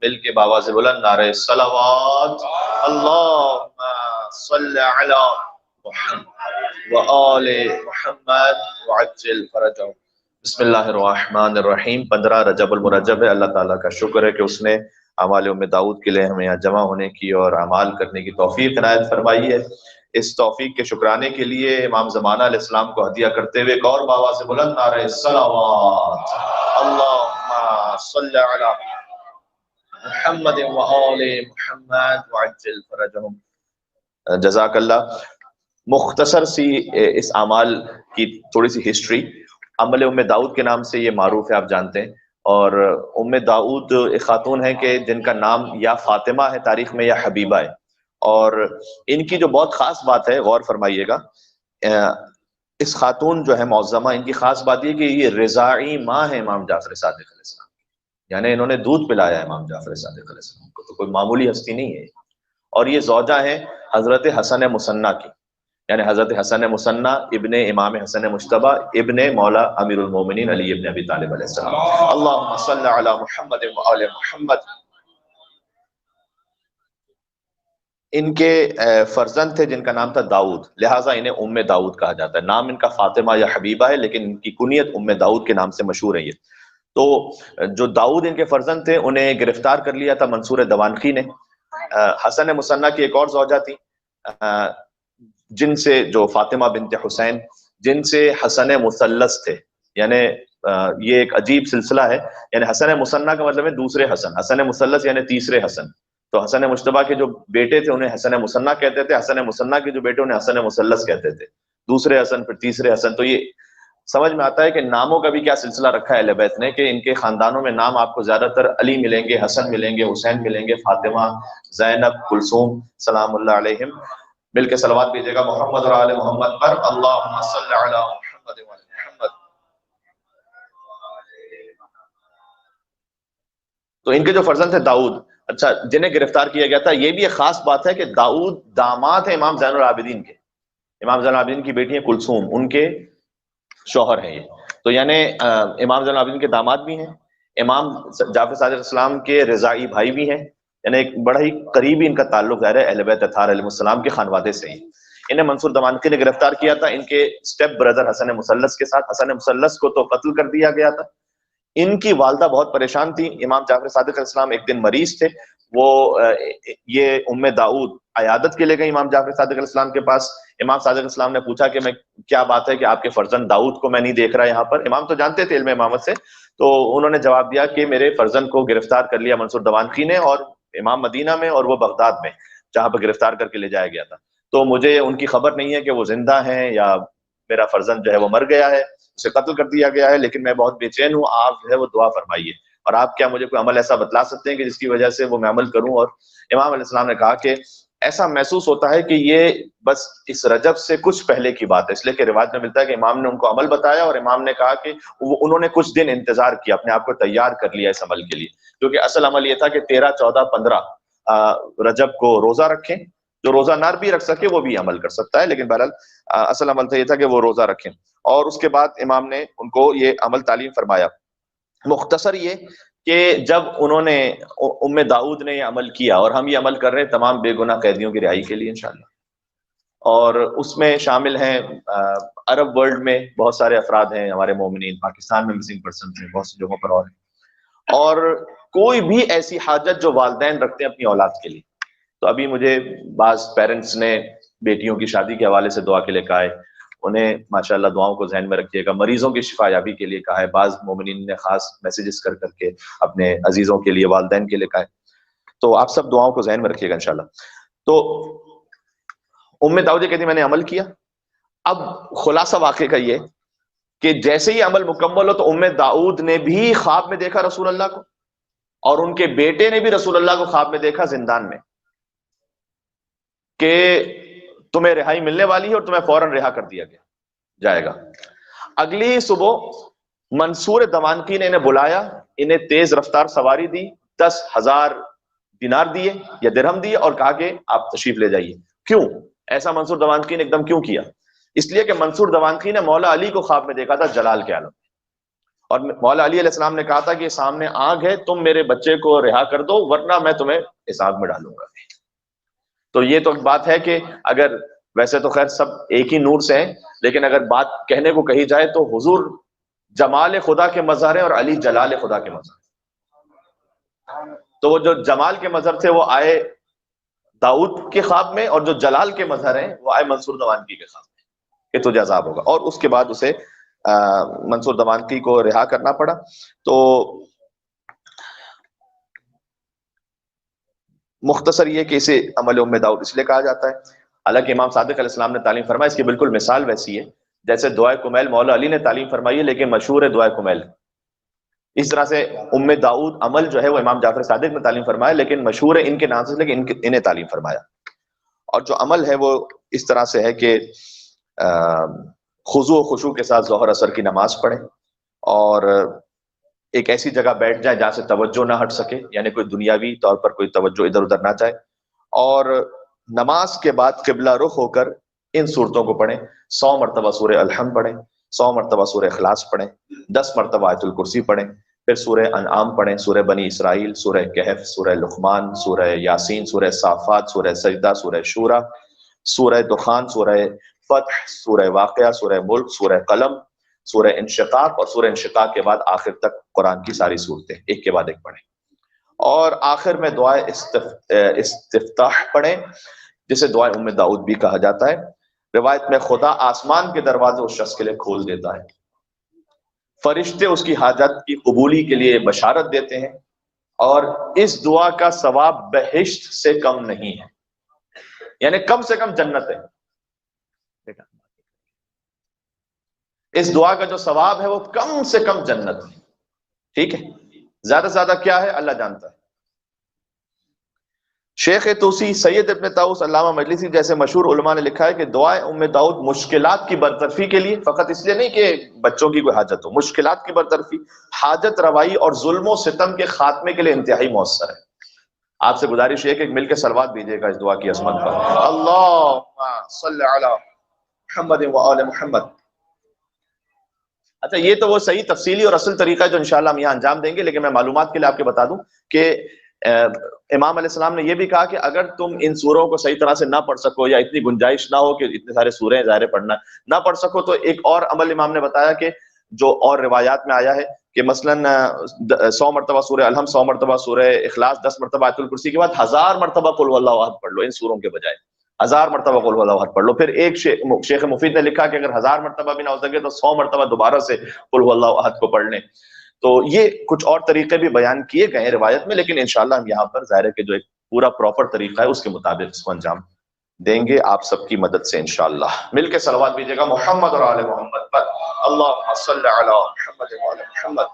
مل کے بابا سے بلند نعرہ صلوات، اللہم صلی علی محمد وآل محمد وعجل فرجہم۔ بسم اللہ الرحمن الرحیم۔ 15 رجب المرجب ہے۔ اللہ تعالیٰ کا شکر ہے کہ اس نے اعمال ام داؤد کے لیے ہمیں یہاں جمع ہونے کی اور اعمال کرنے کی توفیق عنایت فرمائی ہے۔ اس توفیق کے شکرانے کے لیے امام زمانہ علیہ السلام کو ہدیہ کرتے ہوئے ایک اور بابا سے بلند نعرہ صلوات، اللہم صلی علی محمد وآل محمد وعجل فرجہم۔ جزاک اللہ۔ مختصر سی اس اعمال کی تھوڑی سی ہسٹری۔ عمل ام داؤد کے نام سے یہ معروف ہے، آپ جانتے ہیں، اور ام داؤد ایک خاتون ہے کہ جن کا نام یا فاطمہ ہے تاریخ میں یا حبیبہ ہے، اور ان کی جو بہت خاص بات ہے، غور فرمائیے گا، اس خاتون جو ہے معظمہ، ان کی خاص بات یہ کہ یہ رضاعی ماں ہے امام جعفر صادق علیہ السلام، یعنی انہوں نے دودھ پلایا ہے امام جعفر صادق علیہ السلام کو، تو کوئی معمولی ہستی نہیں ہے۔ اور یہ زوجہ ہیں حضرت حسن مصنع کی، یعنی حضرت حسن مصنع ابن امام حسن مجتبی ابن مولا امیر المومنین علی ابن ابی طالب علیہ السلام۔ اللہم صلی علی محمد وآل محمد۔ ان کے فرزند تھے جن کا نام تھا داؤد، لہٰذا انہیں ام داؤد کہا جاتا ہے۔ نام ان کا فاطمہ یا حبیبہ ہے، لیکن ان کی کنیت ام داؤد کے نام سے مشہور ہے یہ۔ تو جو داؤد ان کے فرزند تھے انہیں گرفتار کر لیا تھا منصور دوانخی نے۔ حسن مصنع کی ایک اور زوجہ تھی جن سے، جو فاطمہ بنت حسین، جن سے حسن مثلث تھے، یعنی یہ ایک عجیب سلسلہ ہے، یعنی حسن مصنع کا مطلب ہے دوسرے حسن، حسن مثلث یعنی تیسرے حسن۔ تو حسن مجتبی کے جو بیٹے تھے انہیں حسن مصنع کہتے تھے، حسن مصنع کے جو بیٹے انہیں حسن مثلث کہتے تھے، دوسرے حسن پھر تیسرے حسن۔ تو یہ سمجھ میں آتا ہے کہ ناموں کا بھی کیا سلسلہ رکھا ہے اہل بیت نے، کہ ان کے خاندانوں میں نام آپ کو زیادہ تر علی ملیں گے، حسن ملیں گے، حسین ملیں گے، فاطمہ، زینب، کلثوم سلام اللہ علیہم۔ مل کے صلوات کیجیے گا محمد اور آل محمد پر، اللہم صلی علی محمد و آل محمد۔ تو ان کے جو فرزند تھے داؤد، اچھا، جنہیں گرفتار کیا گیا تھا، یہ بھی ایک خاص بات ہے کہ داؤد داماد ہے امام زین العابدین کے، امام زین العابدین کی بیٹی ہیں کلثوم، ان کے شوہر ہیں یہ۔ تو یعنی امام زین العابدین کے داماد بھی ہیں، امام جعفر صادق السلام کے رضاعی بھائی بھی ہیں، یعنی ایک بڑا ہی قریبی ان کا تعلق ظاہر ہے اہل بیت اطہار علیہ السلام کے خانوادے سے ہی۔ انہیں منصور دوانخی نے گرفتار کیا تھا ان کے اسٹیپ بردر حسن مثلث کے ساتھ۔ حسن مثلث کو تو قتل کر دیا گیا تھا۔ ان کی والدہ بہت پریشان تھی۔ امام جعفر صادق علیہ السلام ایک دن مریض تھے، وہ یہ ام داؤد عیادت کے لیے گئی امام جعفر صادق علیہ السلام کے پاس۔ امام صادق علیہ السلام نے پوچھا کہ میں کیا بات ہے کہ آپ کے فرزند داؤد کو میں نہیں دیکھ رہا یہاں پر۔ امام تو جانتے تھے علم امامت سے، تو انہوں نے جواب دیا کہ میرے فرزند کو گرفتار کر لیا منصور دوانخی نے، اور امام مدینہ میں اور وہ بغداد میں، جہاں پہ گرفتار کر کے لے جایا گیا تھا۔ تو مجھے ان کی خبر نہیں ہے کہ وہ زندہ ہیں یا میرا فرزند جو ہے وہ مر گیا ہے، اسے قتل کر دیا گیا ہے، لیکن میں بہت بے چین ہوں، آپ جو ہے وہ دعا فرمائیے، اور آپ کیا مجھے کوئی عمل ایسا بتلا سکتے ہیں کہ جس کی وجہ سے وہ میں عمل کروں؟ اور امام علیہ السلام نے کہا کہ ایسا محسوس ہوتا ہے کہ یہ بس اس رجب سے کچھ پہلے کی بات ہے، اس لیے کہ روایت میں ملتا ہے کہ امام نے ان کو عمل بتایا، اور امام نے کہا کہ انہوں نے کچھ دن انتظار کیا، اپنے آپ کو تیار کر لیا اس عمل کے لیے، کیونکہ اصل عمل یہ تھا کہ 13، 14، 15 رجب کو روزہ رکھیں، جو روزہ نار بھی رکھ سکے وہ بھی عمل کر سکتا ہے، لیکن بہرحال اصل عمل تو یہ تھا کہ وہ روزہ رکھیں۔ اور اس کے بعد امام نے ان کو یہ عمل تعلیم فرمایا۔ مختصر یہ کہ جب انہوں نے، ام داؤد نے یہ عمل کیا، اور ہم یہ عمل کر رہے ہیں تمام بے گناہ قیدیوں کی رہائی کے لیے انشاءاللہ، اور اس میں شامل ہیں عرب ورلڈ میں بہت سارے افراد ہیں ہمارے مومنین، پاکستان میں مسنگ پرسن ہیں بہت سی جگہوں پر، اور کوئی بھی ایسی حاجت جو والدین رکھتے ہیں اپنی اولاد کے لیے۔ تو ابھی مجھے بعض پیرنٹس نے بیٹیوں کی شادی کے حوالے سے دعا کے لیے کہا ہے، انہیں ماشاءاللہ دعاؤں کو ذہن میں رکھیے گا۔ مریضوں کی شفا یابی کے لیے کہا ہے، بعض مومنین نے خاص میسیجز کر کے اپنے عزیزوں کے لیے، والدین کے لیے کہا ہے، تو آپ سب دعاؤں کو ذہن میں رکھیے گا انشاءاللہ۔ تو ام داؤد کہتی میں نے عمل کیا۔ اب خلاصہ واقعے کا یہ کہ جیسے ہی عمل مکمل ہو تو ام داؤد نے بھی خواب میں دیکھا رسول اللہ کو، اور ان کے بیٹے نے بھی رسول اللہ کو خواب میں دیکھا زندان میں، کہ تمہیں رہائی ملنے والی ہے اور تمہیں فوراً رہا کر دیا جائے گا۔ اگلی صبح منصور دوانخی نے انہیں بلایا، انہیں تیز رفتار سواری دی، 10,000 دینار دیے یا درہم دیے، اور کہا کہ آپ تشریف لے جائیے۔ کیوں ایسا منصور دوانخی نے ایک دم کیوں کیا؟ اس لیے کہ منصور دوانخی نے مولا علی کو خواب میں دیکھا تھا جلال کے عالم، اور مولا علی علیہ السلام نے کہا تھا کہ سامنے آگ ہے، تم میرے بچے کو رہا کر دو ورنہ میں تمہیں اس آگ میں ڈالوں گا۔ تو یہ تو بات ہے کہ اگر ویسے تو خیر سب ایک ہی نور سے ہیں، لیکن اگر بات کہنے کو کہی جائے تو حضور جمال خدا کے مظہر ہیں اور علی جلال خدا کے مظہر ہیں۔ تو وہ جو جمال کے مظہر تھے وہ آئے داؤد کے خواب میں، اور جو جلال کے مظہر ہیں وہ آئے منصور دوانکی کے خواب میں کہ تجھے عذاب ہوگا، اور اس کے بعد اسے منصور دوانکی کو رہا کرنا پڑا۔ تو مختصر یہ کہ اسے عمل ام داؤد اس لیے کہا جاتا ہے، حالانکہ امام صادق علیہ السلام نے تعلیم فرمائی، اس کی بالکل مثال ویسی ہے جیسے دعائے کمیل مولا علی نے تعلیم فرمائی ہے، لیکن مشہور ہے دعائے کمیل۔ اس طرح سے ام داؤد عمل جو ہے وہ امام جعفر صادق نے تعلیم فرمایا، لیکن مشہور ہے ان کے نام سے، لیکن انہیں تعلیم فرمایا۔ اور جو عمل ہے وہ اس طرح سے ہے کہ خضوع و خشوع کے ساتھ ظہر اثر کی نماز پڑھیں، اور ایک ایسی جگہ بیٹھ جائیں جہاں سے توجہ نہ ہٹ سکے، یعنی کوئی دنیاوی طور پر کوئی توجہ ادھر ادھر نہ جائے، اور نماز کے بعد قبلہ رخ ہو کر ان صورتوں کو پڑھیں۔ 100 مرتبہ سورہ الحمد پڑھیں، 100 مرتبہ سورہ اخلاص پڑھیں، 10 مرتبہ آیت الکرسی پڑھیں، پھر سورہ انعام پڑھیں، سورہ بنی اسرائیل، سورہ کہف، سورہ لقمان، سورہ یاسین، سورہ صافات، سورہ سجدہ، سورہ شورى، سورہ دخان، سورہ فتح، سورہ واقعہ، سورہ ملک، سورہ قلم، سورہ انشقاق، اور سورہ انشقاق کے بعد آخر تک قرآن کی ساری صورتیں ایک کے بعد ایک پڑھیں، اور آخر میں دعائے استفتاح پڑھیں جسے دعائے ام داؤد بھی کہا جاتا ہے۔ روایت میں خدا آسمان کے دروازے اس شخص کے لیے کھول دیتا ہے، فرشتے اس کی حاجت کی قبولی کے لیے بشارت دیتے ہیں، اور اس دعا کا ثواب بہشت سے کم نہیں ہے، یعنی کم سے کم جنت ہے۔ اس دعا کا جو ثواب ہے وہ کم سے کم جنت ہے، ٹھیک ہے، زیادہ سے زیادہ کیا ہے اللہ جانتا ہے۔ شیخ توسی، سید ابن طاؤس، علامہ مجلسی جیسے مشہور علماء نے لکھا ہے کہ دعائے ام داؤد مشکلات کی برطرفی کے لیے، فقط اس لیے نہیں کہ بچوں کی کوئی حاجت ہو، مشکلات کی برطرفی، حاجت روائی اور ظلم و ستم کے خاتمے کے لیے انتہائی مؤثر ہے۔ آپ سے گزارش ہے کہ مل کے صلوات دیجیے گا اس دعا کی عظمت پر، اللہم صلی علی محمد و آل محمد۔ اچھا، یہ تو وہ صحیح تفصیلی اور اصل طریقہ ہے جو انشاءاللہ ہم یہاں انجام دیں گے، لیکن میں معلومات کے لیے آپ کے بتا دوں کہ امام علیہ السلام نے یہ بھی کہا کہ اگر تم ان سوروں کو صحیح طرح سے نہ پڑھ سکو، یا اتنی گنجائش نہ ہو کہ اتنے سارے سورے ظاہر پڑھنا نہ پڑھ سکو، تو ایک اور عمل امام نے بتایا کہ جو اور روایات میں آیا ہے کہ مثلاً 100 مرتبہ سورہ الحمد، 100 مرتبہ سورہ اخلاص، 10 مرتبہ آیت الکرسی کے بعد 1000 مرتبہ قل هو اللہ احد پڑھ لو، ان سوروں کے بجائے 1000 مرتبہ قل هو اللہ احد پڑھ لو۔ پھر ایک شیخ مفید نے لکھا کہ اگر 1000 مرتبہ بھی نہ ہو سکے تو 100 مرتبہ دوبارہ سے قل هو اللہ احد کو پڑھ لیں۔ تو یہ کچھ اور طریقے بھی بیان کیے گئے ہیں روایت میں، لیکن انشاءاللہ ہم یہاں پر ظاہر ہے کہ جو ایک پورا پراپر طریقہ ہے اس کے مطابق اس کو انجام دیں گے آپ سب کی مدد سے انشاءاللہ۔ مل کے صلوات دیجیے گا محمد اور آل محمد پر، اللہم صلی علی محمد و آل محمد۔